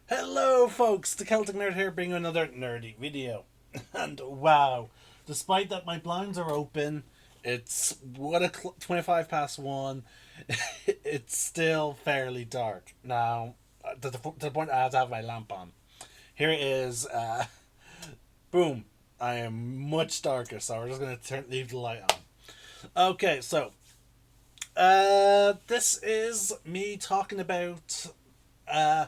Hello, folks! The Celtic Nerd here, bringing another nerdy video. And wow, despite that my blinds are open, it's 25 past 1. It's still fairly dark now. To the point I have to have my lamp on. Here it is. Boom! I am much darker, so we're just gonna leave the light on. Okay, so this is me talking about uh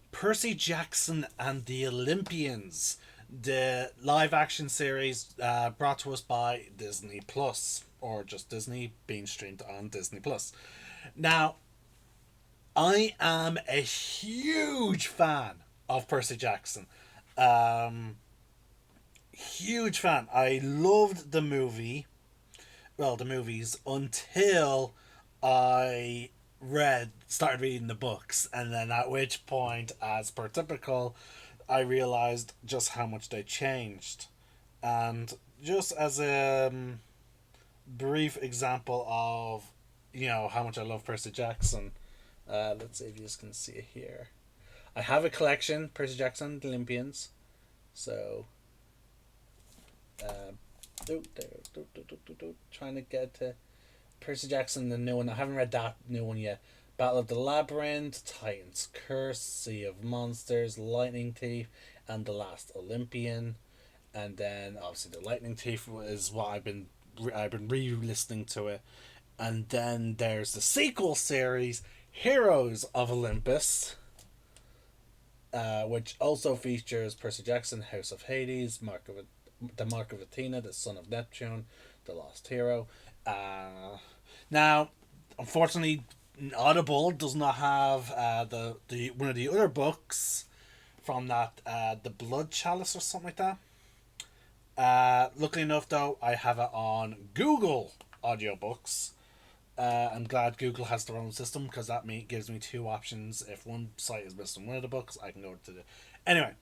Percy Jackson and the Olympians, the live action series brought to us by Disney Plus, or just Disney, being streamed on Disney Plus. Now, I am a huge fan of Percy Jackson. Um, Huge fan. I loved the movie, the movies, until I started reading the books, and then at which point, as per typical, I realized just how much they changed. And just as a brief example of how much I love Percy Jackson, let's see if you just can see it here. I have a collection, Percy Jackson, the Olympians. So, uh, trying to get to Percy Jackson, the new one. I haven't read that new one yet. Battle of the Labyrinth, Titan's Curse, Sea of Monsters, Lightning Thief, and The Last Olympian. And then obviously the Lightning Thief is what I've been re-listening to it. And then there's the sequel series, Heroes of Olympus, which also features Percy Jackson, House of Hades, the Mark of Athena, the Son of Neptune, the Lost Hero. Now, unfortunately, Audible does not have the one of the other books from that, the Blood Chalice or something like that. Luckily enough, though, I have it on Google Audiobooks. I'm glad Google has their own system, because that gives me two options. If one site is missing one of the books, I can go to the. Anyway,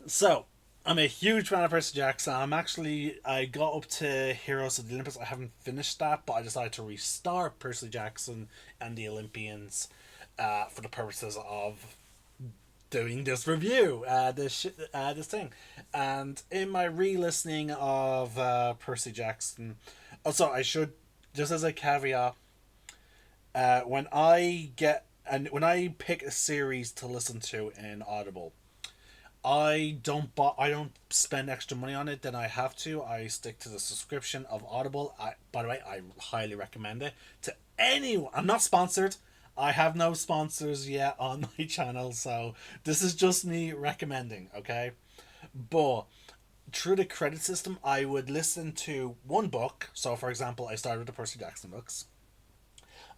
so I'm a huge fan of Percy Jackson. I got up to Heroes of the Olympics. I haven't finished that, but I decided to restart Percy Jackson and the Olympians, for the purposes of doing this review, this thing. And in my re-listening of Percy Jackson, also I should, just as a caveat, when I pick a series to listen to in Audible, I don't spend extra money on it than I have to. I stick to the subscription of Audible. By the way, I highly recommend it to anyone. I'm not sponsored. I have no sponsors yet on my channel, so this is just me recommending, okay? But through the credit system, I would listen to one book. So, for example, I started with the Percy Jackson books.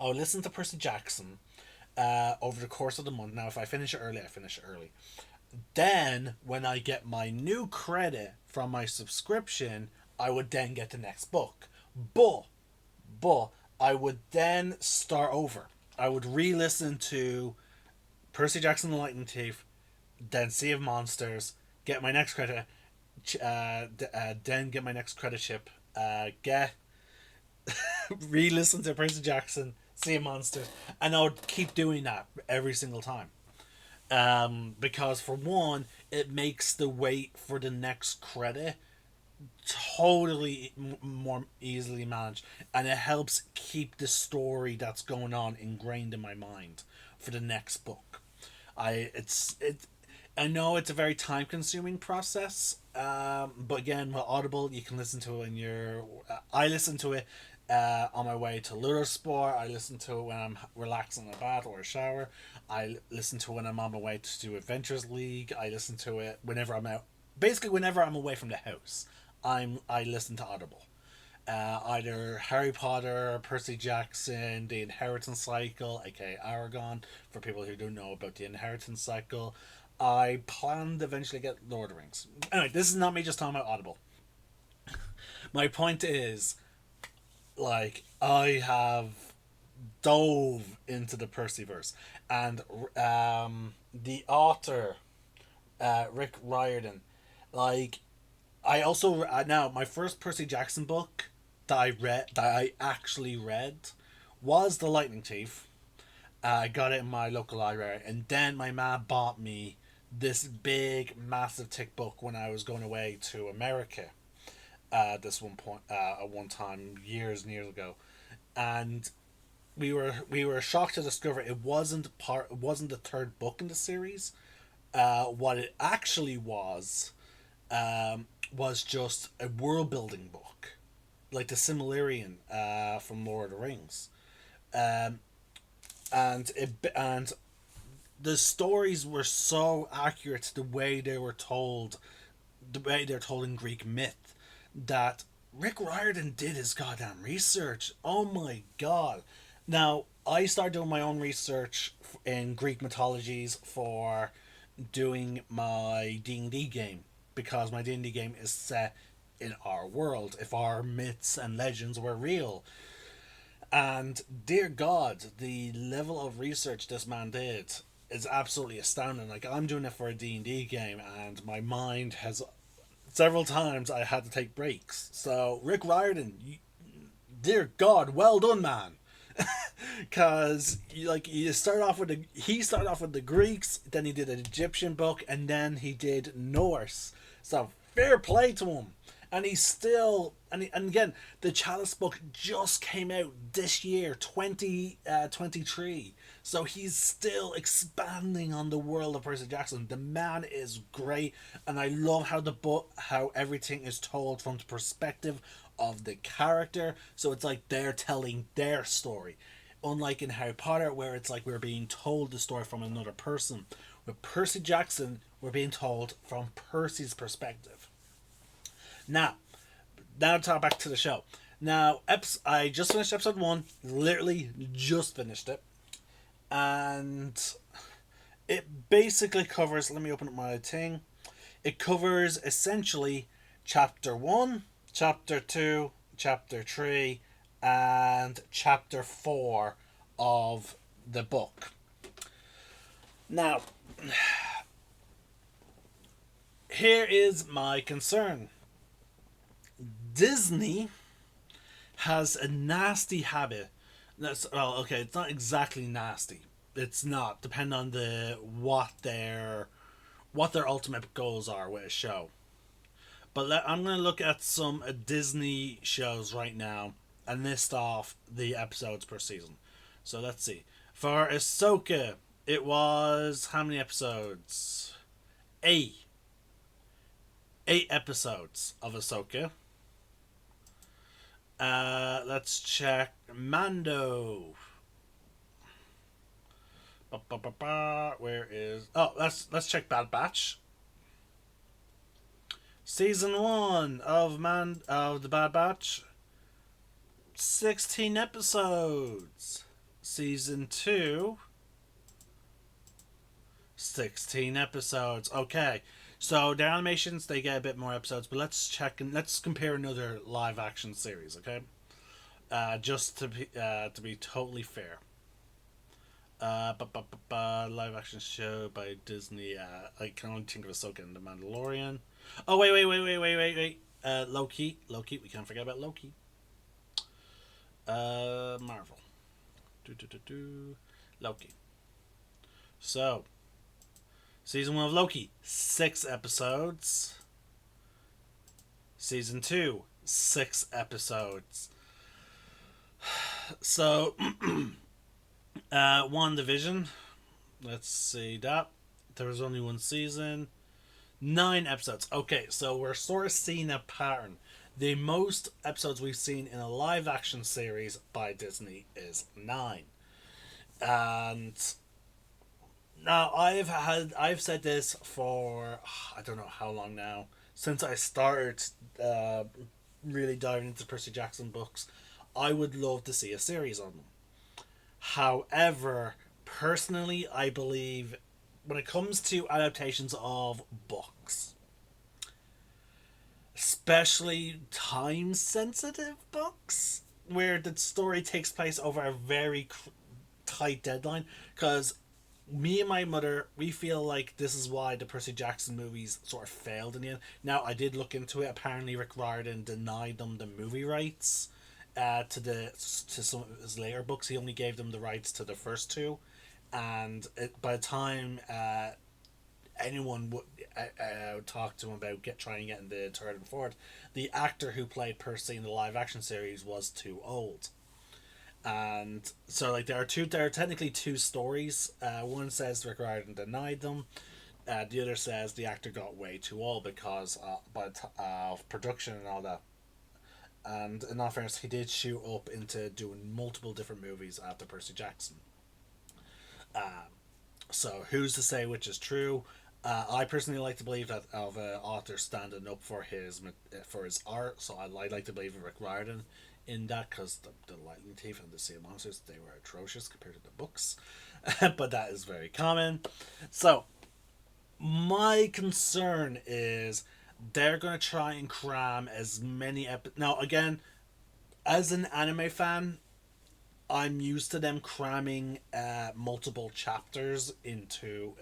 I would listen to Percy Jackson over the course of the month. Now, if I finish it early, I finish it early. Then, when I get my new credit from my subscription, I would then get the next book. But, but I would then start over. I would re-listen to Percy Jackson and the Lightning Thief, then Sea of Monsters, get my next credit, then get my next credit chip, get re-listen to Percy Jackson, Sea of Monsters, and I would keep doing that every single time. Because for one, it makes the wait for the next credit totally more easily managed, and it helps keep the story that's going on ingrained in my mind for the next book. I know it's a very time consuming process, but again, with Audible, you can listen to it in your. I listen to it on my way to Lure Sport. I listen to it when I'm relaxing in a bath or a shower. I listen to it when I'm on my way to do Adventures League. I listen to it whenever I'm out. Basically, whenever I'm away from the house, I listen to Audible. Either Harry Potter, Percy Jackson, The Inheritance Cycle, aka Aragon, for people who don't know about The Inheritance Cycle. I plan to eventually get Lord of the Rings. Anyway, this is not me just talking about Audible. My point is, I have dove into the Percyverse, and the author, Rick Riordan, like, I also now my first Percy Jackson book that I actually read was The Lightning Thief. I got it in my local library, and then my mom bought me this big, massive thick book when I was going away to America. This one point, at one time, years and years ago, and we were shocked to discover it wasn't the third book in the series. What it actually was just a world building book, like the Silmarillion from Lord of the Rings. Um, and the stories were so accurate to the way they're told in Greek myth, that Rick Riordan did his goddamn research. Oh my god! Now I started doing my own research in Greek mythologies for doing my D&D game, because my D&D game is set in our world. If our myths and legends were real, and dear God, the level of research this man did is absolutely astounding. Like, I'm doing it for a D&D game, and my mind has several times I had to take breaks. So Rick Riordan, dear God, well done, man. Because you start off with he started off with the Greeks, then he did an Egyptian book, and then he did Norse. So fair play to him. And he's still, and again, the Chalice book just came out this year, 2023. So he's still expanding on the world of Percy Jackson. The man is great, and I love how everything is told from the perspective of the character. So it's like they're telling their story, unlike in Harry Potter, where it's like we're being told the story from another person. With Percy Jackson, we're being told from Percy's perspective. Now, now talk back to the show. Now, I just finished episode 1. Literally just finished it, and it basically covers. Let me open up my thing. It covers essentially chapter 1, chapter 2, chapter 3, and chapter 4 of the book. Now, here is my concern. Disney has a nasty habit. Okay, it's not exactly nasty. It's not, depending on what their ultimate goals are with a show. But I'm going to look at some Disney shows right now and list off the episodes per season. So let's see. For Ahsoka, it was how many episodes? 8. 8 episodes of Ahsoka. Let's check Mando. Where is? Oh, let's check Bad Batch. Season 1 of the Bad Batch. 16 episodes. Season 2. 16 episodes. Okay. So their animations, they get a bit more episodes, but let's check and let's compare another live action series, okay? Just to be totally fair. Live action show by Disney. I can only think of Ahsoka and The Mandalorian. Oh wait. Loki. We can't forget about Loki. Marvel. Loki. So, Season 1 of Loki, 6 episodes. Season 2, 6 episodes. So, WandaVision, let's see that. There was only one season. 9 episodes. Okay, so we're sort of seeing a pattern. The most episodes we've seen in a live action series by Disney is 9. And now I've said this for I don't know how long now, since I started really diving into Percy Jackson books. I would love to see a series on them. However, personally, I believe when it comes to adaptations of books, especially time sensitive books, where the story takes place over a very tight deadline, because me and my mother, we feel like this is why the Percy Jackson movies sort of failed in the end. Now, I did look into it. Apparently, Rick Riordan denied them the movie rights to some of his later books. He only gave them the rights to the first 2, and by the time anyone would talk to him about trying to get in the third and fourth, the actor who played Percy in the live action series was too old. And so, like, there are technically two stories. One says Rick Riordan denied them. The other says the actor got way too old because of production and all that. And in all fairness, he did shoot up into doing multiple different movies after Percy Jackson. So who's to say which is true? I personally like to believe that of an author standing up for his art. So I like to believe in Rick Riordan in that, because the Lightning Thief and the Sea of Monsters, they were atrocious compared to the books, but that is very common. So my concern is they're going to try and cram as many now again, as an anime fan, I'm used to them cramming multiple chapters into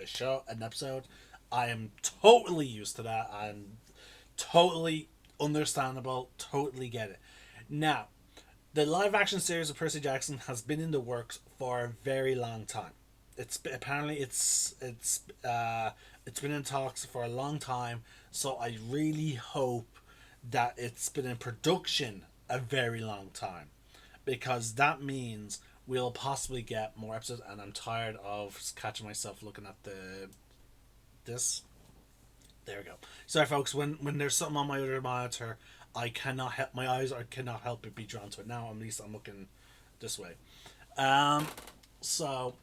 an episode. I am totally used to that. I'm totally understandable. Totally get it. Now, the live action series of Percy Jackson has been in the works for a very long time. It's been in talks for a long time. So I really hope that it's been in production a very long time, because that means we'll possibly get more episodes. And I'm tired of catching myself looking at this. There we go. Sorry, folks. When there's something on my other monitor, I cannot help my eyes. I cannot help but be drawn to it. Now at least I'm looking this way. So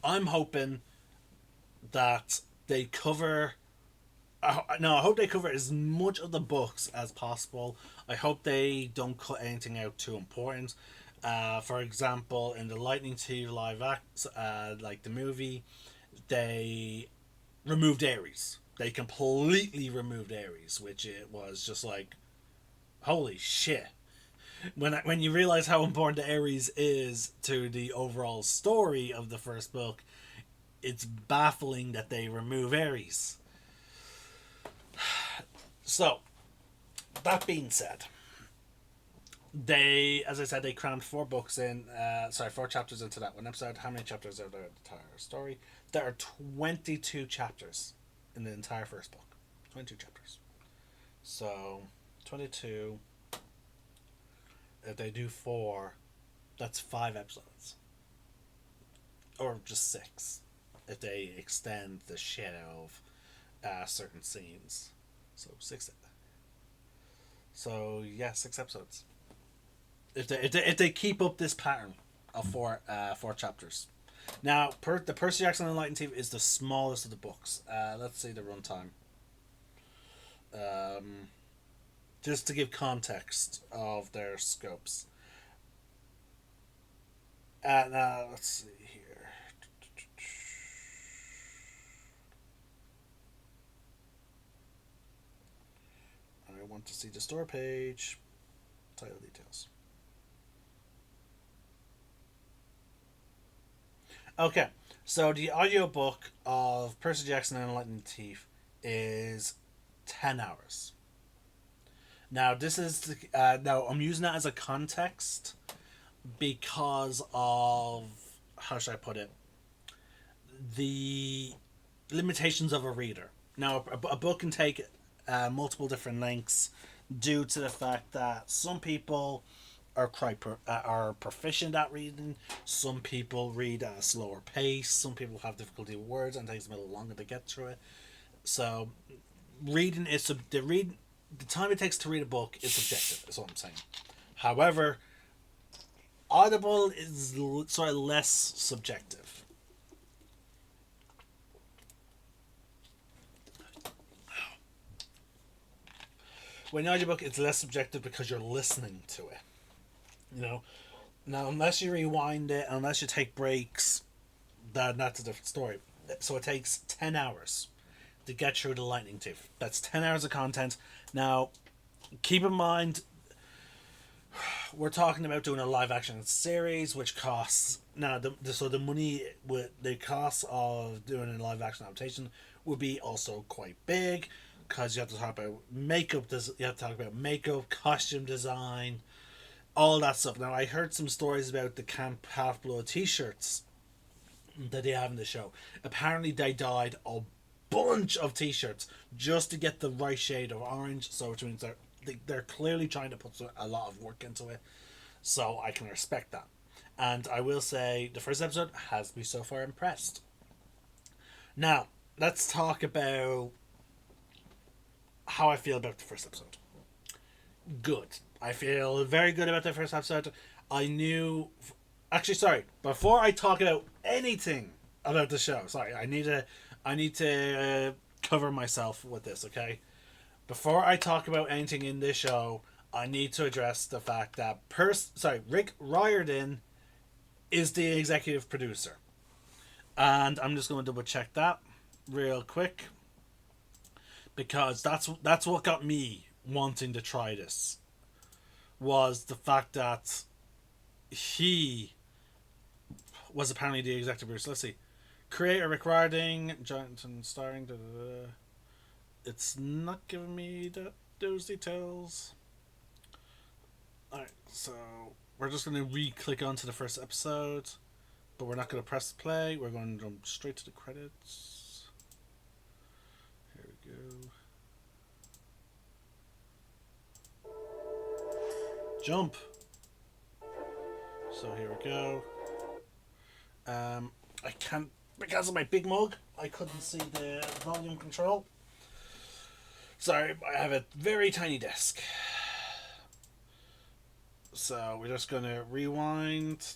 I'm hoping that they cover. No, I hope they cover as much of the books as possible. I hope they don't cut anything out too important. For example, in the Lightning Thief live act, like the movie, they removed Ares. They completely removed Ares, which it was just like, holy shit. When you realize how important the Ares is to the overall story of the first book, it's baffling that they remove Ares. So, that being said, as I said, they crammed 4 chapters into that one episode. How many chapters are there in the entire story? There are 22 chapters in the entire first book. 22 chapters. So, 22. If they do 4, that's 5 episodes. Or just 6. If they extend the shit of certain scenes. So 6. So yeah, 6 episodes. If they keep up this pattern of 4 chapters. Now, the Percy Jackson and the Lightning Thief is the smallest of the books. Let's see the runtime. Just to give context of their scopes. Now let's see here. I want to see the store page. Title details. Okay, so the audiobook of Percy Jackson and the Lightning Thief is 10 hours. Now, this is now I'm using that as a context because of, how should I put it, the limitations of a reader. Now, a book can take multiple different lengths due to the fact that some people are proficient at reading. Some people read at a slower pace. Some people have difficulty with words and it takes them a little longer to get through it. So, reading is the time it takes to read a book is subjective. Is what I'm saying. However, Audible is sort of less subjective. When you audiobook, it's less subjective because you're listening to it. You know, now unless you rewind it, unless you take breaks, that's a different story. So it takes 10 hours to get through the Lightning Thief. That's 10 hours of content. Now, keep in mind, we're talking about doing a live action series, which costs now. The money with the cost of doing a live action adaptation would be also quite big, because you have to talk about makeup. You have to talk about makeup, costume design, all that stuff. Now I heard some stories about the Camp Half Blood T-shirts that they have in the show. Apparently, they dyed a bunch of T-shirts just to get the right shade of orange. So which means they're clearly trying to put a lot of work into it. So I can respect that. And I will say the first episode has me so far impressed. Now let's talk about how I feel about the first episode. Good. I feel very good about the first episode. I knew. Actually, sorry. Before I talk about anything about the show, sorry, I need to cover myself with this. Okay. Before I talk about anything in this show, I need to address the fact that Rick Riordan is the executive producer, and I'm just going to double check that real quick because that's what got me wanting to try this was the fact that he was apparently the executive producer. Let's see. Creator Rick Riordan, Jonathan starring. Da, da, da. It's not giving me those details. Alright, so we're just going to re-click onto the first episode, but we're not going to press play. We're going to jump straight to the credits. Here we go. Jump. So here we go. I can't, because of my big mug, I couldn't see the volume control. Sorry, I have a very tiny desk. So we're just going to rewind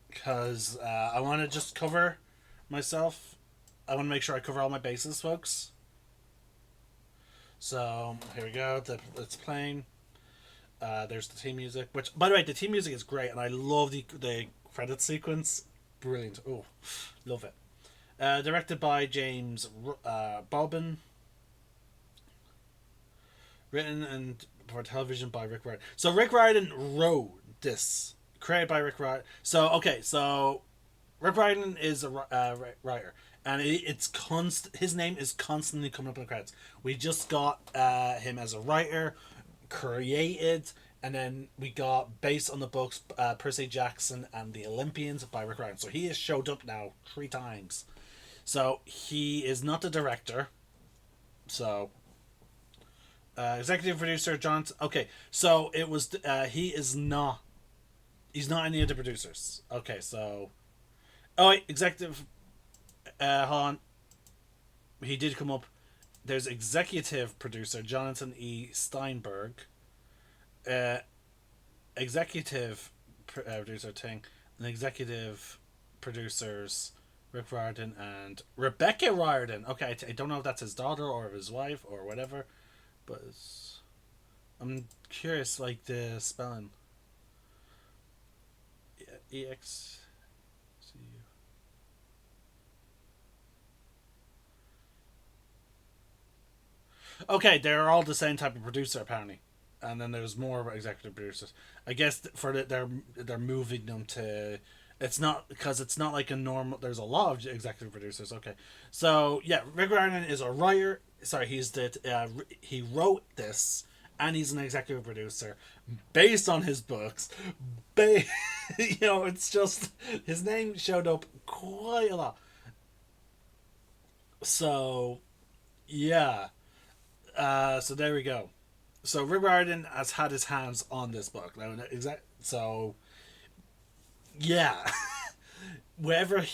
because I want to just cover myself. I want to make sure I cover all my bases, folks. So here we go. It's playing. There's the theme music, which, by the way, the theme music is great, and I love the credit sequence. Brilliant. Oh, love it. Directed by James Bobbin. Written and for television by Rick Riordan. So Rick Riordan wrote this. Created by Rick Riordan. So Rick Riordan is a writer. And his name is constantly coming up in the credits. We just got him as a writer, created, and then we got, based on the books, Percy Jackson and the Olympians by Rick Riordan. So he has showed up now 3 times. So he is not the director. So executive producer John. Okay, so it was. He is not. He's not any of the producers. Okay, so. Oh wait, executive. Hold on. He did come up. There's executive producer Jonathan E. Steinberg. Executive producer Ting, and executive producers Rick Riordan and Rebecca Riordan. Okay, I don't know if that's his daughter or his wife or whatever. But I'm curious, like the spelling. EX. Okay, they're all the same type of producer apparently, and then there's more executive producers. I guess they're moving them to. It's not because it's not like a normal. There's a lot of executive producers. Okay, so yeah, Rick Riordan is a writer. Sorry, he wrote this, and he's an executive producer based on his books. It's just his name showed up quite a lot. So, yeah. So there we go. So Rick Riordan has had his hands on this book now. So, yeah. Wherever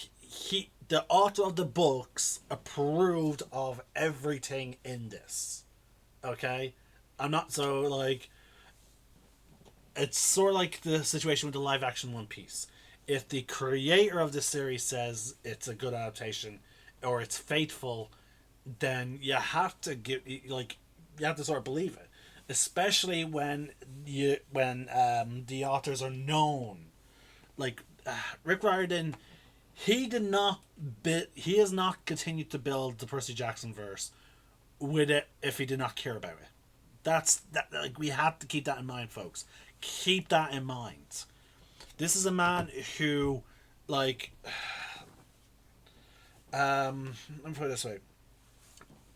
the author of the books approved of everything in this. Okay? I'm not so like it's sort of like the situation with the live action One Piece. If the creator of the series says it's a good adaptation or it's faithful, then you have to you have to sort of believe it. Especially when the authors are known. Like Rick Riordan, he has not continued to build the Percy Jackson verse with it if he did not care about it. Like we have to keep that in mind, folks. Keep that in mind. This is a man who, like, let me put it this way.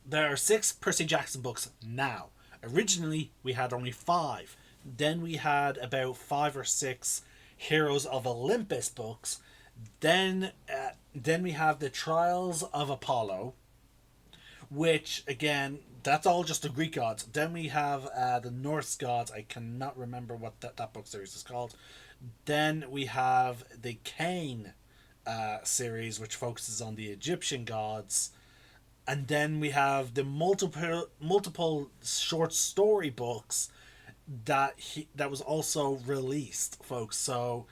There are 6 Percy Jackson books now. Originally, we had only 5. Then we had about 5 or 6 Heroes of Olympus books. Then we have the Trials of Apollo, which again, that's all just the Greek gods. Then we have the Norse gods. I cannot remember what that book series is called. Then we have the Cain series, which focuses on the Egyptian gods. And then we have the multiple short story books that was also released, folks. So,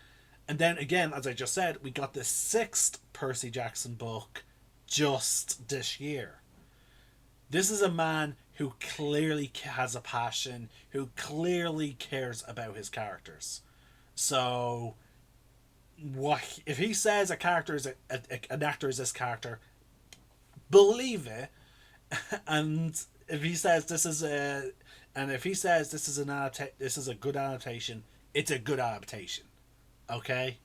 and then again, as I just said, we got the 6th Percy Jackson book just this year. This is a man who clearly has a passion, who clearly cares about his characters. So, what if he says a character is an actor is this character? Believe it, and if he says this is a, and if he says this is this is a good adaptation, it's a good adaptation. Okay,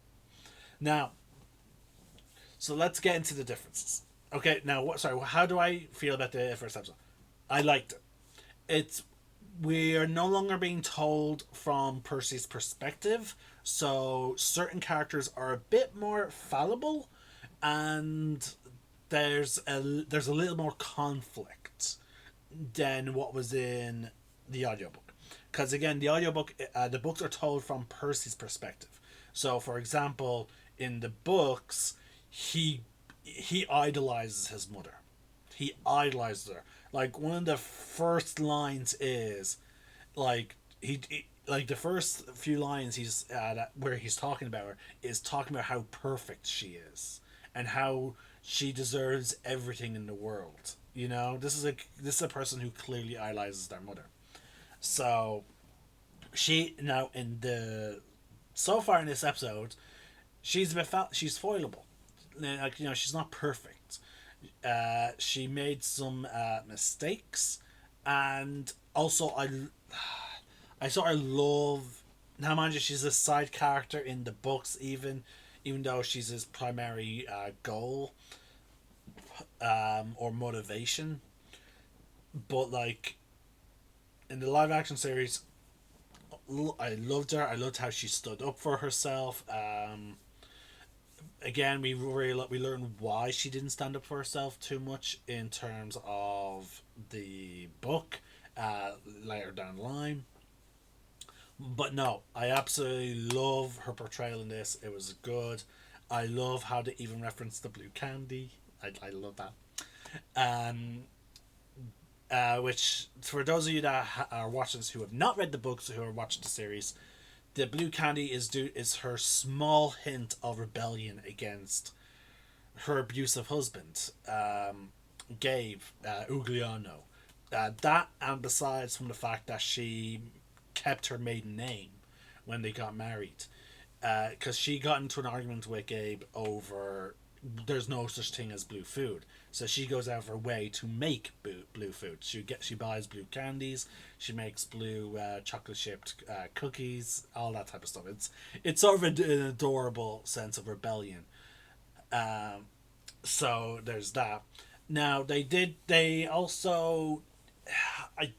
now, so let's get into the differences. Okay, now what? Sorry, how do I feel about the first episode? I liked it. It's we are no longer being told from Percy's perspective, so certain characters are a bit more fallible, and there's a little more conflict than what was in the audiobook. Because again, the books are told from Percy's perspective. So, for example, in the books, he idolizes his mother. He idolizes her. Like one of the first lines is like like the first few lines where he's talking about her is talking about how perfect she is and how she deserves everything in the world. You know, this is a person who clearly idolizes their mother. So she now in the so far in this episode, she's foilable. Like she's not perfect. She made some mistakes, and also I sort of love. Now, mind you, she's a side character in the books, even though she's his primary goal or motivation. But like in the live action series, I loved her. I loved how she stood up for herself. Again, we learn why she didn't stand up for herself too much in terms of the book later down the line. But no, I absolutely love her portrayal in this. It was good. I love how they even reference the blue candy. I love that. Um, which for those of you that are watching this who have not read the books, who are watching the series, the blue candy is her small hint of rebellion against her abusive husband, Gabe Ugliano. That and besides from the fact that she kept her maiden name when they got married, because she got into an argument with Gabe over there's no such thing as blue food. So she goes out of her way to make blue food. She buys blue candies. She makes blue chocolate chipped cookies, all that type of stuff. It's sort of an adorable sense of rebellion. So there's that. Now they also I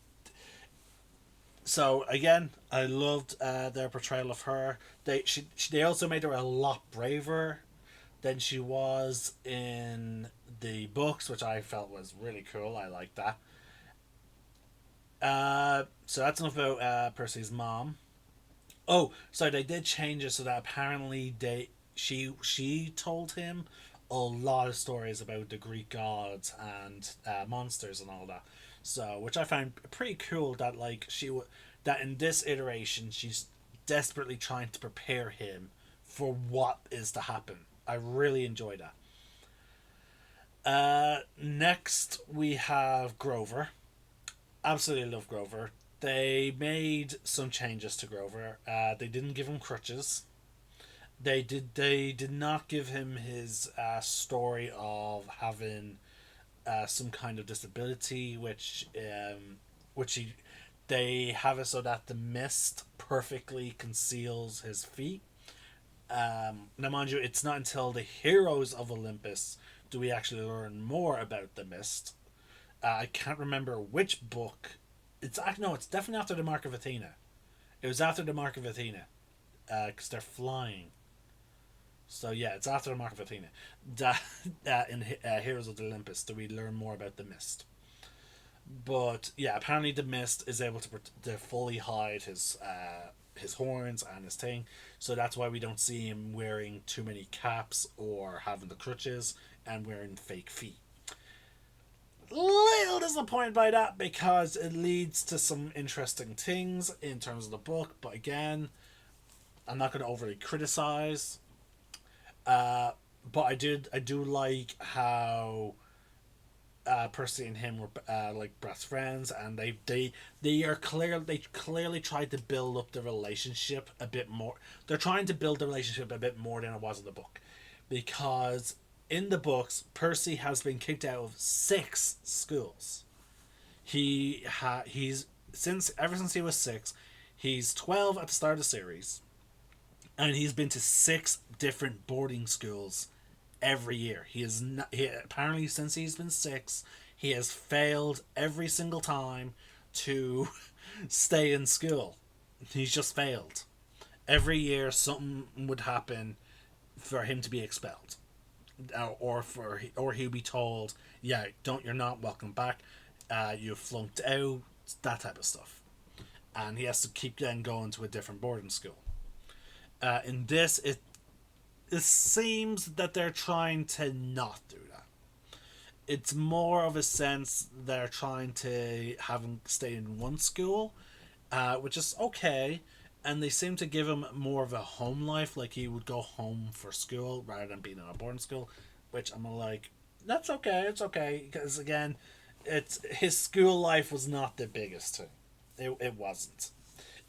so again I loved their portrayal of her. They also made her a lot braver than she was in the books, which I felt was really cool. I like that. So that's enough about Percy's mom. Oh, so they did change it so that apparently she told him a lot of stories about the Greek gods and monsters and all that. So, which I found pretty cool that like that in this iteration she's desperately trying to prepare him for what is to happen. I really enjoy that. Next we have Grover. Absolutely love Grover. They made some changes to Grover. They didn't give him crutches. They did not give him his story of having some kind of disability, which he they have it so that the mist perfectly conceals his feet. Now, mind you, it's not until the Heroes of Olympus do we actually learn more about the mist. I can't remember which book. It's definitely after the Mark of Athena. It was after the Mark of Athena, because they're flying. So yeah, it's after the Mark of Athena. That, in Heroes of the Olympus, do we learn more about the mist? But yeah, apparently the mist is able to fully hide his horns and his thing. So that's why we don't see him wearing too many caps or having the crutches and wearing fake feet. Little disappointed by that because it leads to some interesting things in terms of the book. But again, I'm not going to overly criticize. But I do like how Percy and him were like best friends, and they clearly tried to build up the relationship a bit more. They're trying to build the relationship a bit more than it was in the book, because in the books Percy has been kicked out of 6 schools. He's since ever since he was 6. He's 12 at the start of the series, and he's been to 6 different boarding schools every year. He is not. Apparently, since he's been 6, he has failed every single time to stay in school. He's just failed. Every year, something would happen for him to be expelled, or he'd be told, "Yeah, don't. You're not welcome back. You flunked out." That type of stuff, and he has to keep then going to a different boarding school. In this, it seems that they're trying to not do that. It's more of a sense they're trying to have him stay in one school, which is okay. And they seem to give him more of a home life, like he would go home for school rather than being in a boarding school, which I'm like, that's okay, it's okay. Because again, it's his school life was not the biggest thing. It wasn't.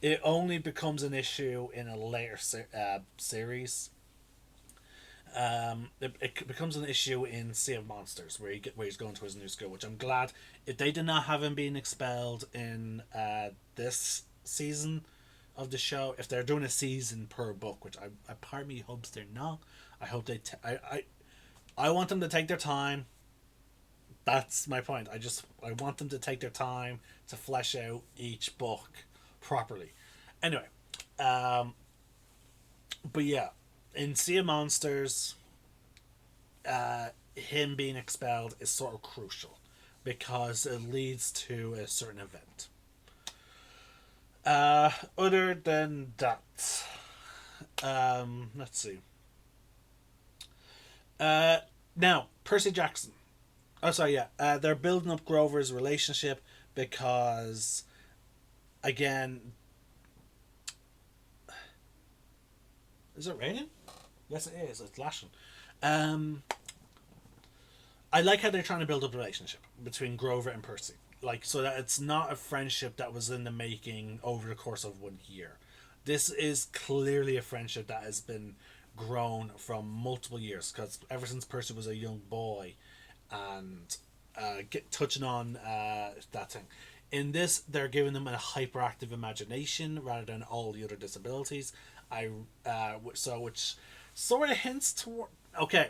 It only becomes an issue in a later series. It becomes an issue in Sea of Monsters where he's going to his new school, which I'm glad. If they did not have him being expelled in this season of the show, if they're doing a season per book, which I part of me hopes they're not. I hope I want them to take their time. That's my point. I want them to take their time to flesh out each book properly. Anyway, um, but yeah, in Sea of Monsters, him being expelled is sort of crucial because it leads to a certain event. Other than that, let's see. Uh, Now Percy Jackson. Oh, sorry, yeah. They're building up Grover's relationship because, again, is it raining? Yes, it is. It's lashing. Um, I like how they're trying to build up a relationship between Grover and Percy, like so that it's not a friendship that was in the making over the course of 1 year. This is clearly a friendship that has been grown from multiple years because ever since Percy was a young boy, and touching on that thing. In this, they're giving them a hyperactive imagination rather than all the other disabilities. Which sort of hints toward. Okay,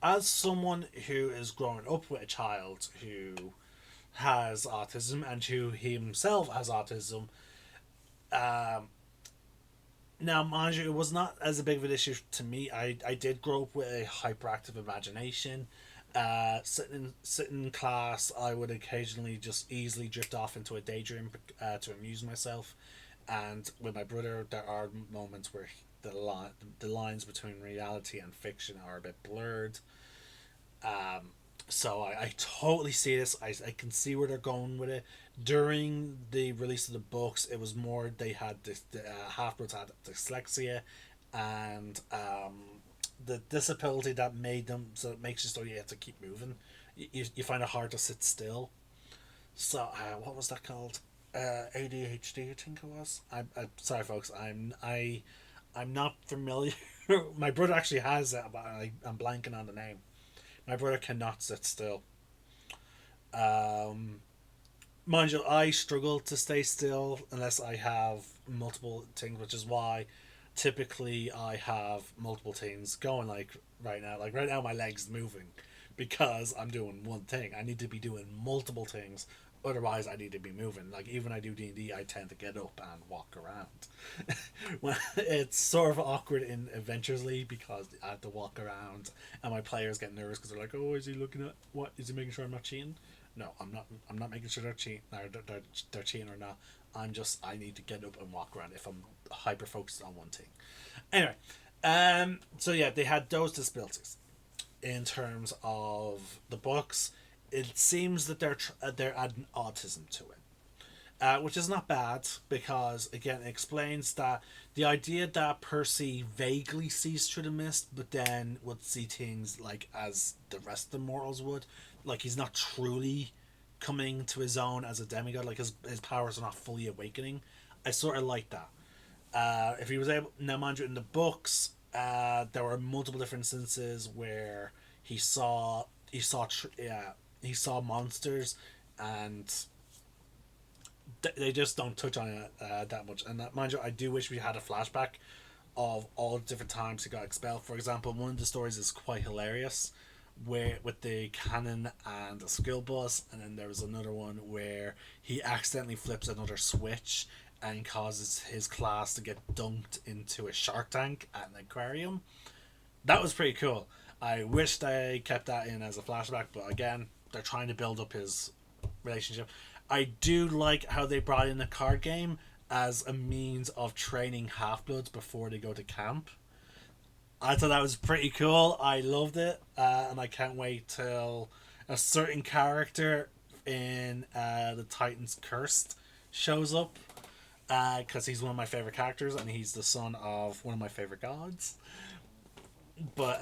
as someone who is growing up with a child who has autism and who himself has autism, um, now mind you, it was not as a big of an issue to me. I did grow up with a hyperactive imagination. Sitting in class, I would occasionally just easily drift off into a daydream to amuse myself, and with my brother, there are moments where the lines between reality and fiction are a bit blurred. So I totally see this. I can see where they're going with it. During the release of the books, it was more they had this the half broods had dyslexia, and the disability that made them so it makes you so you have to keep moving. You find it hard to sit still. So what was that called? ADHD, I think it was. I'm sorry, folks. I'm not familiar. My brother actually has that, but I'm blanking on the name. My brother cannot sit still. Um, Mind you, I struggle to stay still unless I have multiple things, which is why typically I have multiple things going. Like right now, my legs moving because I'm doing one thing. I need to be doing multiple things Otherwise, I need to be moving. Like, even when I do D&D, I tend to get up and walk around. Well, it's sort of awkward in Adventures League because I have to walk around, and my players get nervous because they're like, "Oh, is he looking at what? Is he making sure I'm not cheating?" No, I'm not. I'm not making sure they're cheating. They're cheating or not. I need to get up and walk around if I'm hyper focused on one thing. Anyway, so yeah, they had those disabilities. In terms of the books, it seems that they're adding autism to it, which is not bad because again it explains that the idea that Percy vaguely sees through the mist, but then would see things like as the rest of the mortals would, like he's not truly coming to his own as a demigod, like his powers are not fully awakening. I sort of like that. If he was able, now mind you, in the books, there were multiple different instances where he saw monsters, and they just don't touch on it that much. And mind you, I do wish we had a flashback of all the different times he got expelled. For example, one of the stories is quite hilarious, where with the cannon and the school bus, and then there was another one where he accidentally flips another switch and causes his class to get dunked into a shark tank at an aquarium. That was pretty cool. I wish they kept that in as a flashback, but again, they're trying to build up his relationship. I do like how they brought in the card game as a means of training half-bloods before they go to camp. I thought that was pretty cool. I loved it, and I can't wait till a certain character in the Titans Cursed shows up, because he's one of my favorite characters and he's the son of one of my favorite gods. But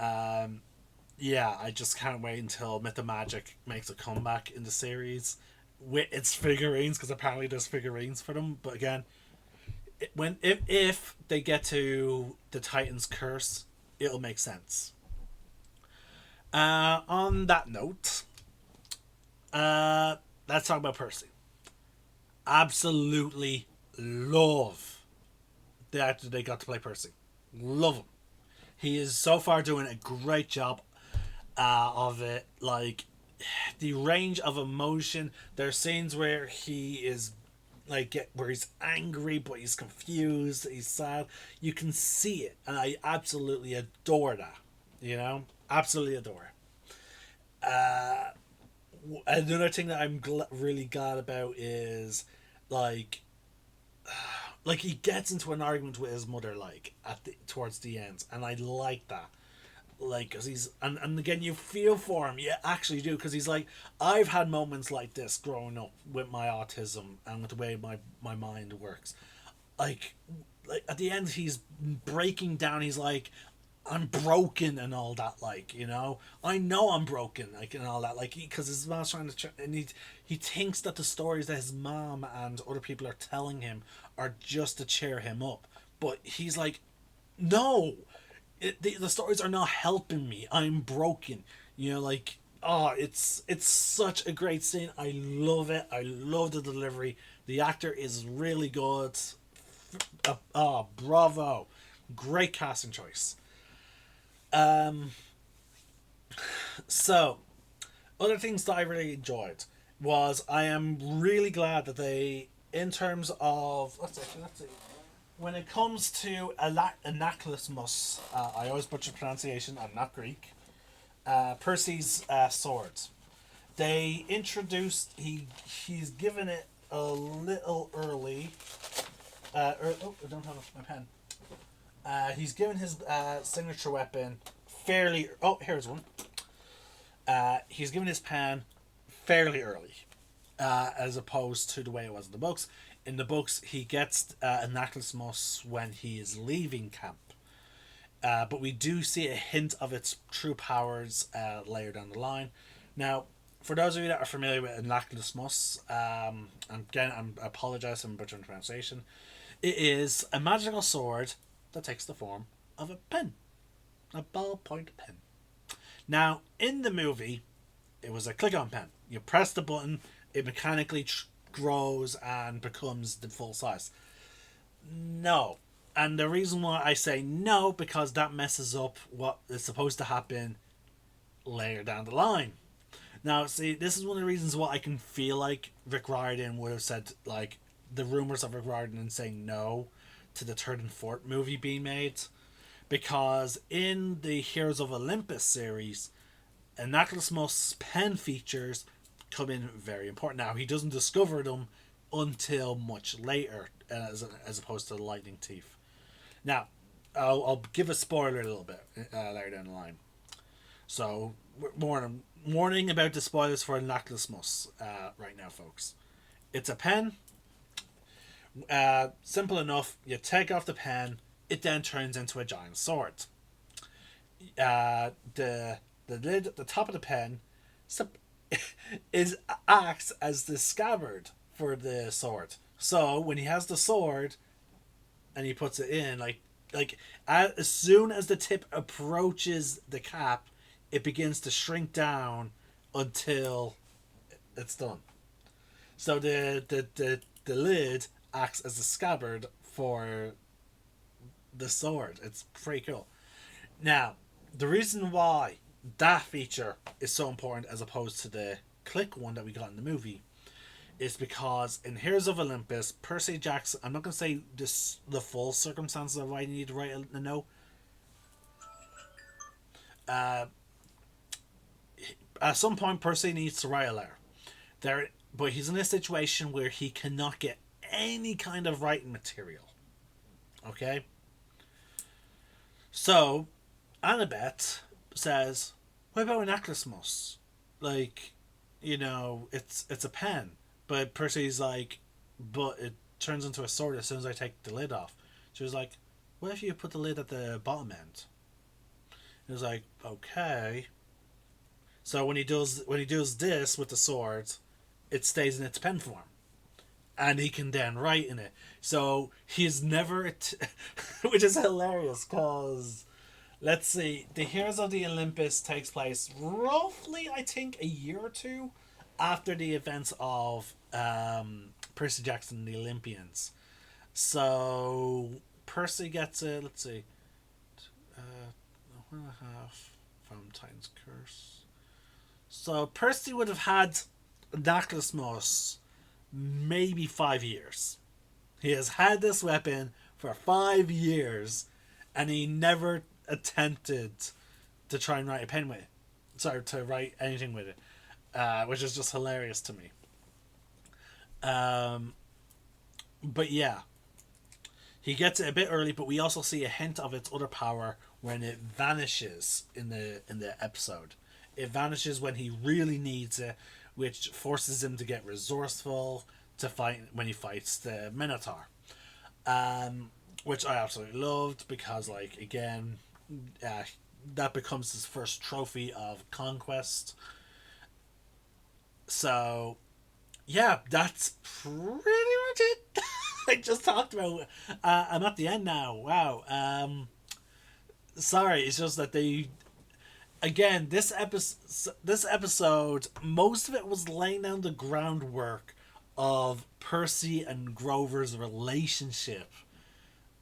yeah, I just can't wait until Myth of Magic makes a comeback in the series with its figurines, because apparently there's figurines for them. But again, if they get to the Titans Curse, it'll make sense. On that note, let's talk about Percy. Absolutely love the actor they got to play Percy. Love him. He is so far doing a great job of it. Like, the range of emotion. There are scenes where he is where he's angry, but he's confused, he's sad. You can see it, and I absolutely adore that. Absolutely adore it. Another thing that I'm really glad about is like he gets into an argument with his mother towards the end, and I like that. Because he's and again, you feel for him, you actually do, because he's like, I've had moments like this growing up with my autism and with the way my mind works. Like at the end, he's breaking down. He's like, I'm broken and all that, I know I'm broken, and all that, because his mom's trying to and he thinks that the stories that his mom and other people are telling him are just to cheer him up, but he's like, no, the stories are not helping me. I'm broken. It's such a great scene. I love it. I love the delivery. The actor is really good. Bravo. Great casting choice. So, other things that I really enjoyed was, I am really glad that they, in terms of, let's see. When it comes to Anaklusmus, I always butcher the pronunciation, I'm not Greek, Percy's sword. They introduced, he's given it a little early. I don't have my pen. He's given his signature weapon fairly, here's one. He's given his pen fairly early, as opposed to the way it was in the books. In the books, he gets Anaklusmus when he is leaving camp. But we do see a hint of its true powers later down the line. Now, for those of you that are familiar with Anaklusmus, again, I apologize for butchering the pronunciation. It is a magical sword that takes the form of a pen. A ballpoint pen. Now, in the movie, it was a click-on pen. You press the button, it mechanically grows and becomes the full size. No. And the reason why I say no, because that messes up what is supposed to happen later down the line. Now, see, this is one of the reasons why I can feel like Rick Riordan would have said, like, the rumors of Rick Riordan saying no to the third and fourth movie being made. Because in the Heroes of Olympus series, Anaclysmus' pen features come in very important. Now, he doesn't discover them until much later, as opposed to the lightning teeth. Now, I'll give a spoiler a little bit later down the line. So, warning about the spoilers for Anaclysmus right now, folks. It's a pen. Simple enough. You take off the pen. It then turns into a giant sword. The lid at the top of the pen acts as the scabbard for the sword. So when he has the sword and he puts it in, as soon as the tip approaches the cap, it begins to shrink down until it's done. So the lid acts as a scabbard for the sword. It's pretty cool. Now, the reason why that feature is so important as opposed to the click one that we got in the movie is because in Heroes of Olympus, Percy Jackson, I'm not going to say the full circumstances of why you need to write a note. At some point, Percy needs to write a letter. But he's in a situation where he cannot get any kind of writing material. Okay? So, Annabeth says, what about Anaclysmus? It's a pen. But Percy's like, but it turns into a sword as soon as I take the lid off. She was like, what if you put the lid at the bottom end? He was like, okay. So when he does this with the sword, it stays in its pen form. And he can then write in it. So he's never... which is hilarious, because... Let's see. The Heroes of the Olympus takes place roughly, I think, a year or two after the events of Percy Jackson and the Olympians. So Percy gets it. Let's see. 1.5 from Titan's Curse. So Percy would have had Anaclysmus maybe 5 years. He has had this weapon for 5 years, and he never attempted to try and write a pen with it. Sorry, to write anything with it. Which is just hilarious to me. But yeah. He gets it a bit early, but we also see a hint of its other power when it vanishes in the episode. It vanishes when he really needs it, which forces him to get resourceful to fight when he fights the Minotaur. Which I absolutely loved because, again, that becomes his first trophy of conquest. So, yeah, that's pretty much it. I just talked about. I'm at the end now. Wow. Sorry, it's just that they. Again, this episode, most of it was laying down the groundwork of Percy and Grover's relationship,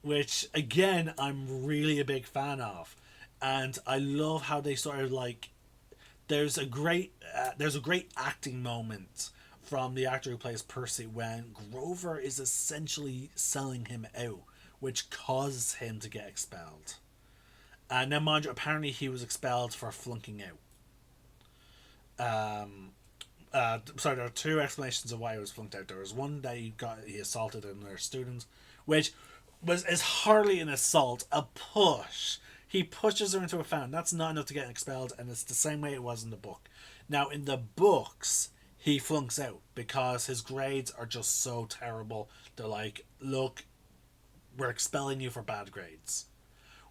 which again I'm really a big fan of, and I love how they sort of there's a great acting moment from the actor who plays Percy when Grover is essentially selling him out, which causes him to get expelled. Now, mind you, apparently he was expelled for flunking out. Sorry, there are two explanations of why he was flunked out. There was one that he assaulted another student, which is hardly an assault, a push. He pushes her into a fountain. That's not enough to get expelled, and it's the same way it was in the book. Now, in the books, he flunks out because his grades are just so terrible. They're like, look, we're expelling you for bad grades.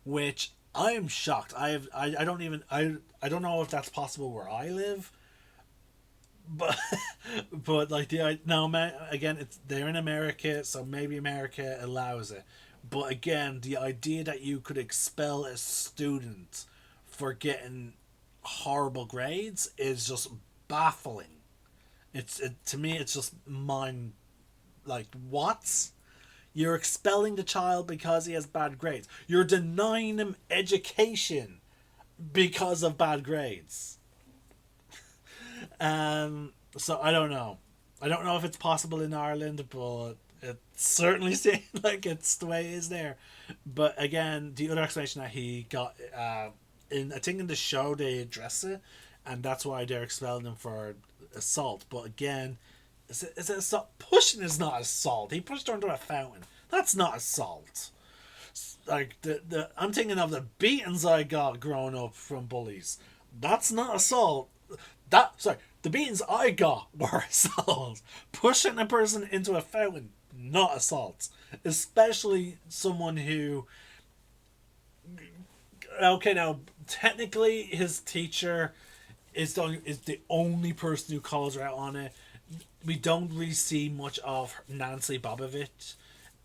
Which I am shocked. I don't know if that's possible where I live. But they're in America, so maybe America allows it. But again, the idea that you could expel a student for getting horrible grades is just baffling. To me, it's just mind. What? You're expelling the child because he has bad grades. You're denying him education because of bad grades. So I don't know. I don't know if it's possible in Ireland, but it certainly seems like it's the way it is there. But again, the other explanation that he got, in I think in the show they address it, and that's why they're expelling him for assault. But again, is it assault? Pushing is not assault. He pushed her into a fountain. That's not assault. Like the I'm thinking of the beatings I got growing up from bullies. That's not assault. The beatings I got were assault. Pushing a person into a fountain, not assault. Especially someone who, okay, now technically his teacher is the only person who calls her out on it. We don't really see much of Nancy Bobovich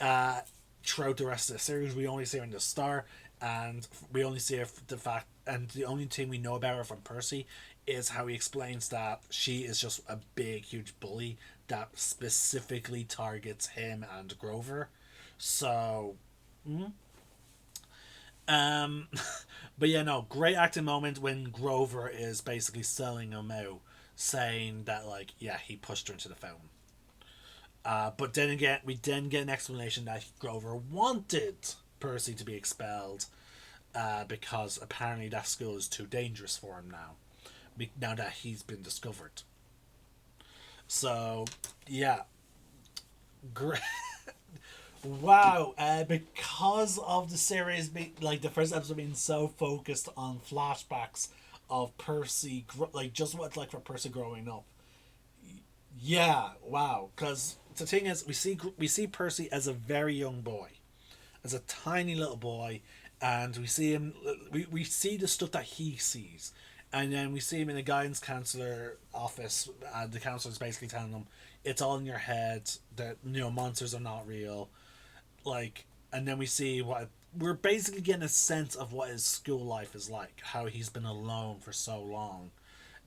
uh, throughout the rest of the series. We only see her in the start, and we only see her the fact, and the only thing we know about her from Percy is how he explains that she is just a big, huge bully that specifically targets him and Grover. So, um, but yeah, no, great acting moment when Grover is basically selling him out, saying that like, yeah, he pushed her into the fountain. But then again, we then get an explanation that Grover wanted Percy to be expelled, because apparently that school is too dangerous for him now. Now that he's been discovered. So, yeah, great. Wow, because of the series being like the first episode being so focused on flashbacks of Percy, like just what it's like for Percy growing up. Yeah, wow. Because the thing is, we see Percy as a very young boy, as a tiny little boy, and we see him. We see the stuff that he sees, and then we see him in a guidance counselor office. And the counselor is basically telling him it's all in your head. That monsters are not real. Like, and then we see what we're basically getting a sense of what his school life is like. How he's been alone for so long,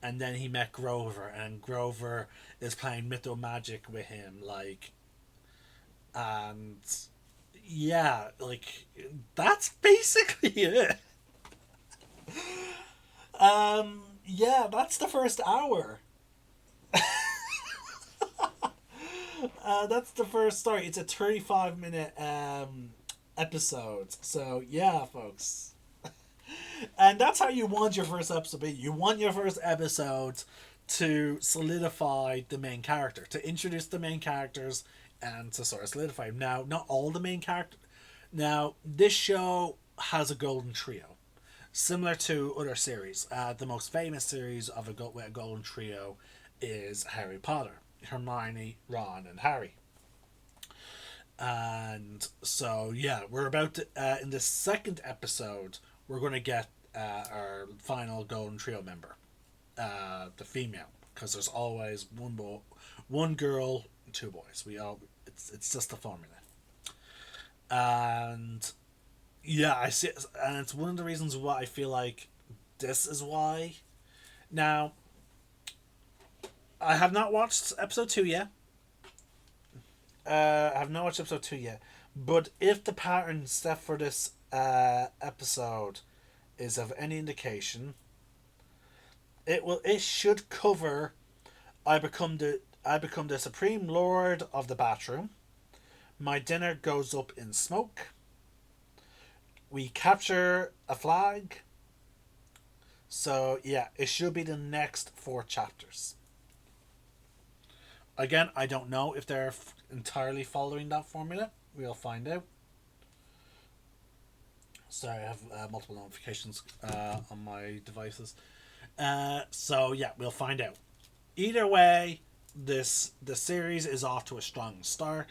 and then he met Grover, and Grover is playing mytho magic with him, like, and yeah, like that's basically it. Yeah, that's the first hour. That's the first story. It's a 35-minute episode. So yeah, folks. And that's how you want your first episode to be. You want your first episode to solidify the main character, to introduce the main characters, and to sort of solidify them. Now, not all the main characters. Now, this show has a golden trio, similar to other series. The most famous series of with a golden trio is Harry Potter, Hermione, Ron, and Harry. And so, yeah, we're about to, in the second episode, we're going to get our final golden trio member, the female, because there's always one girl, two boys. It's just the formula. And yeah, I see, and it's one of the reasons why I feel like this is why. Now, I have not watched episode 2 yet. I have not watched episode 2 yet. But if the pattern set for this episode is of any indication, it should cover I become the supreme lord of the bathroom. My dinner goes up in smoke. We capture a flag. So yeah, it should be the next 4 chapters. Again, I don't know if they're entirely following that formula. We'll find out. Sorry, I have multiple notifications on my devices. So yeah, we'll find out. Either way, the series is off to a strong start.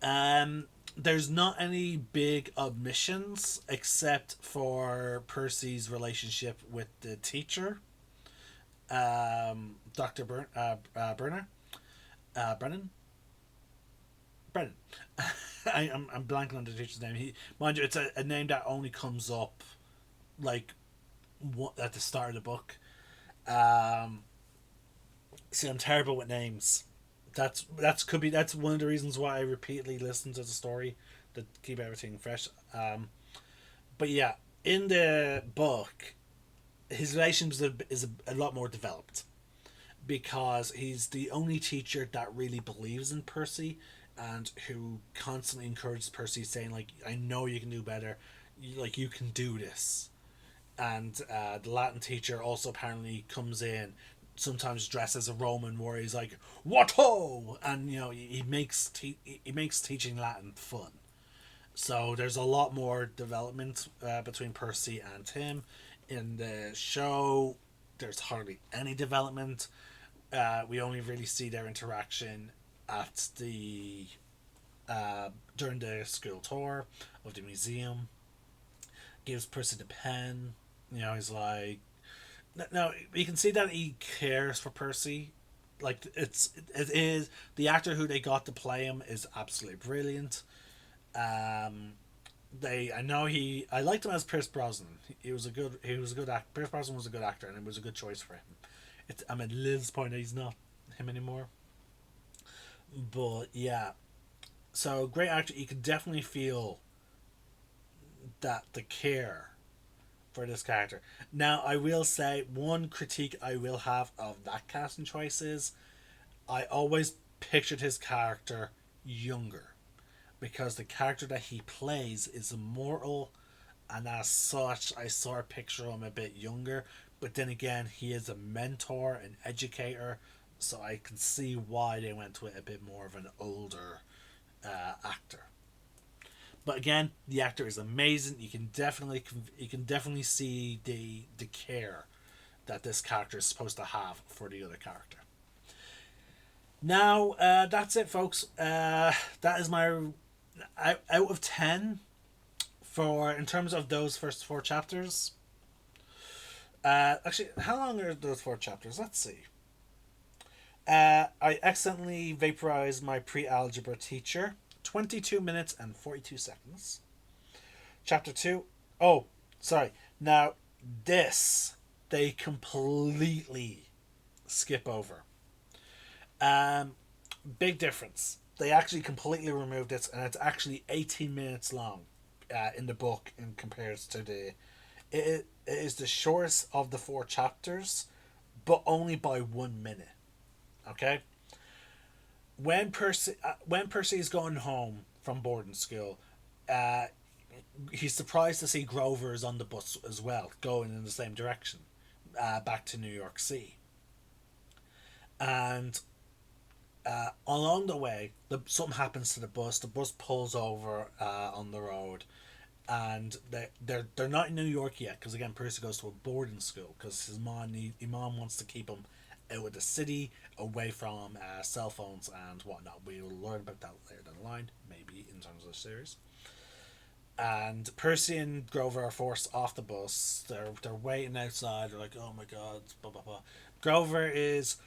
There's not any big omissions except for Percy's relationship with the teacher, Dr. Burner, Brennan. Brennan. I'm blanking on the teacher's name. Mind you, it's a name that only comes up like at the start of the book. Um, See, I'm terrible with names. That's one of the reasons why I repeatedly listen to the story to keep everything fresh. But yeah, in the book, his relationship is a lot more developed, because he's the only teacher that really believes in Percy and who constantly encourages Percy, saying like, "I know you can do better, like you can do this." And the Latin teacher also apparently comes in, sometimes dressed as a Roman warrior. He's like, "What ho!" And he makes teaching Latin fun. So there's a lot more development between Percy and him. In the show, there's hardly any development. We only really see their interaction at the during the school tour of the museum. Gives Percy the pen. He's like, no, you can see that he cares for Percy. Like it is the actor who they got to play him is absolutely brilliant. Um, I know I liked him as Pierce Brosnan. He was a good act. Pierce Brosnan was a good actor, and it was a good choice for him. I'm at Liv's point that he's not him anymore. But yeah, so great actor. You can definitely feel that the care for this character. Now, I will say one critique I will have of that casting choice is I always pictured his character younger because the character that he plays is immortal, and as such, I sort of picture him a bit younger. But then again, he is a mentor, an educator, so I can see why they went with a bit more of an older actor. But again, the actor is amazing. You can definitely see the care that this character is supposed to have for the other character. Now, that's it, folks. That is my out of 10 for in terms of those first four chapters. Actually, how long are those four chapters? Let's see. I accidentally vaporized my pre-algebra teacher. 22 minutes and 42 seconds. Chapter 2. Oh, sorry. Now, this they completely skip over. Um, Big difference. They actually completely removed this, and it's actually 18 minutes long in the book in comparison to the. It is the shortest of the four chapters, but only by 1 minute. Okay. When Percy is going home from boarding school, uh, he's surprised to see Grover is on the bus as well, going in the same direction, back to New York City. And along the way, something happens to the bus. The bus pulls over on the road, and they're not in New York yet because again, Percy goes to a boarding school because his mom wants to keep him out of the city, away from cell phones and whatnot. We will learn about that later down the line, maybe in terms of the series. And Percy and Grover are forced off the bus. They're waiting outside. They're like, "Oh my god!" Blah blah blah. Grover is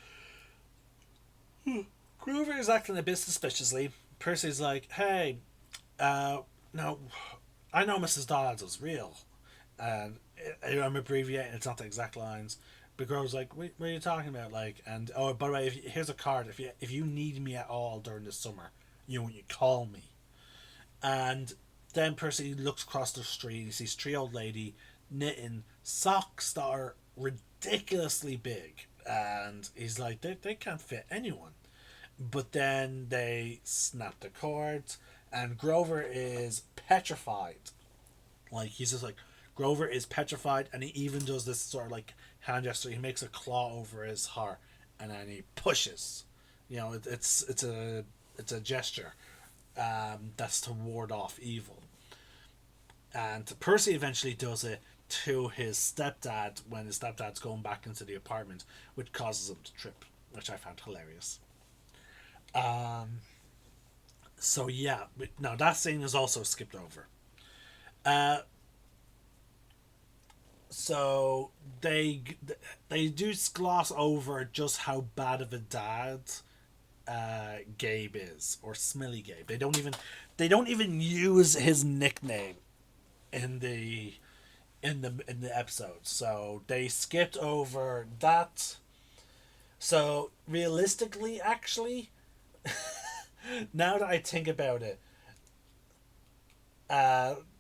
Grover is acting a bit suspiciously. Percy's like, "Hey, no, I know Mrs. Dodds is real, and I'm abbreviating. It's not the exact lines." But Grover's like, what are you talking about? Like, and oh, by the way, here's a card. If you need me at all during the summer, you call me. And then Percy looks across the street. He sees three old lady knitting socks that are ridiculously big, and he's like, they can't fit anyone. But then they snap the cords, and Grover is petrified. Like he's just like Grover is petrified, and he even does this sort of like hand gesture. He makes a claw over his heart, and then he pushes. It's a gesture that's to ward off evil. And Percy eventually does it to his stepdad when his stepdad's going back into the apartment, which causes him to trip, which I found hilarious. Um, so yeah, now that scene is also skipped over. Uh, so they do gloss over just how bad of a dad Gabe is, or Smelly Gabe. They don't even use his nickname in the episode. So they skipped over that. So realistically, actually, now that I think about it,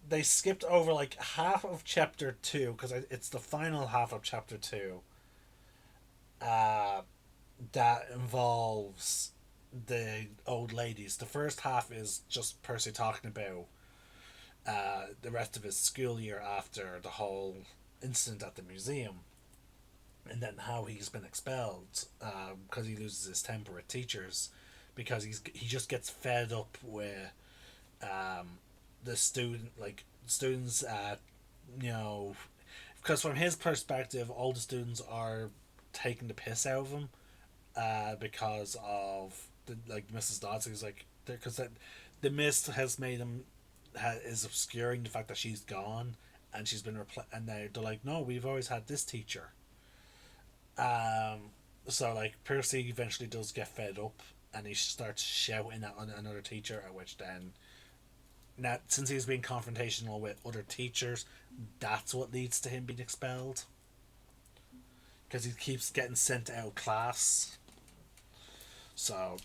they skipped over like half of chapter 2 because it's the final half of chapter 2. that involves the old ladies. The first half is just Percy talking about the rest of his school year after the whole incident at the museum, and then how he's been expelled because he loses his temper with teachers because he just gets fed up with the students you know, because from his perspective all the students are taking the piss out of him because of the like Mrs. Dodson is like because the mist has made him is obscuring the fact that she's gone and she's been and they're like no, we've always had this teacher. um so like Percy eventually does get fed up and he starts shouting at another teacher, at which then now since he's being confrontational with other teachers, that's what leads to him being expelled because he keeps getting sent out of class. So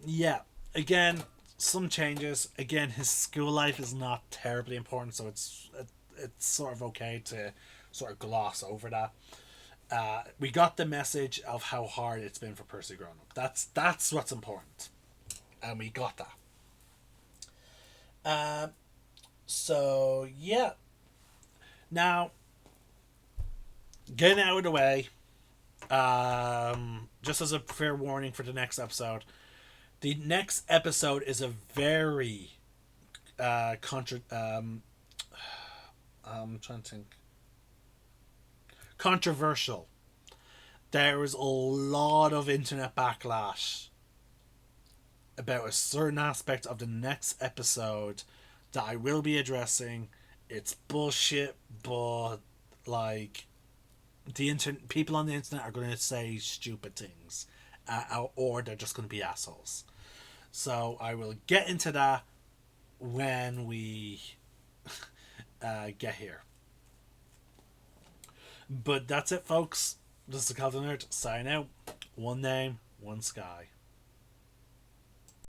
yeah, again, some changes. Again, his school life is not terribly important, so it's sort of okay to sort of gloss over that. We got the message of how hard it's been for Percy growing up. That's what's important, and we got that. Uh, so yeah, now getting out of the way. Just as a fair warning for the next episode, the next episode is a very I'm trying to think controversial. There is a lot of internet backlash about a certain aspect of the next episode that I will be addressing. It's bullshit, but like the internet, people on the internet are going to say stupid things, or they're just going to be assholes. So I will get into that when we get here. But that's it, folks. This is the Calvin Nerd. Sign out. One name, one sky.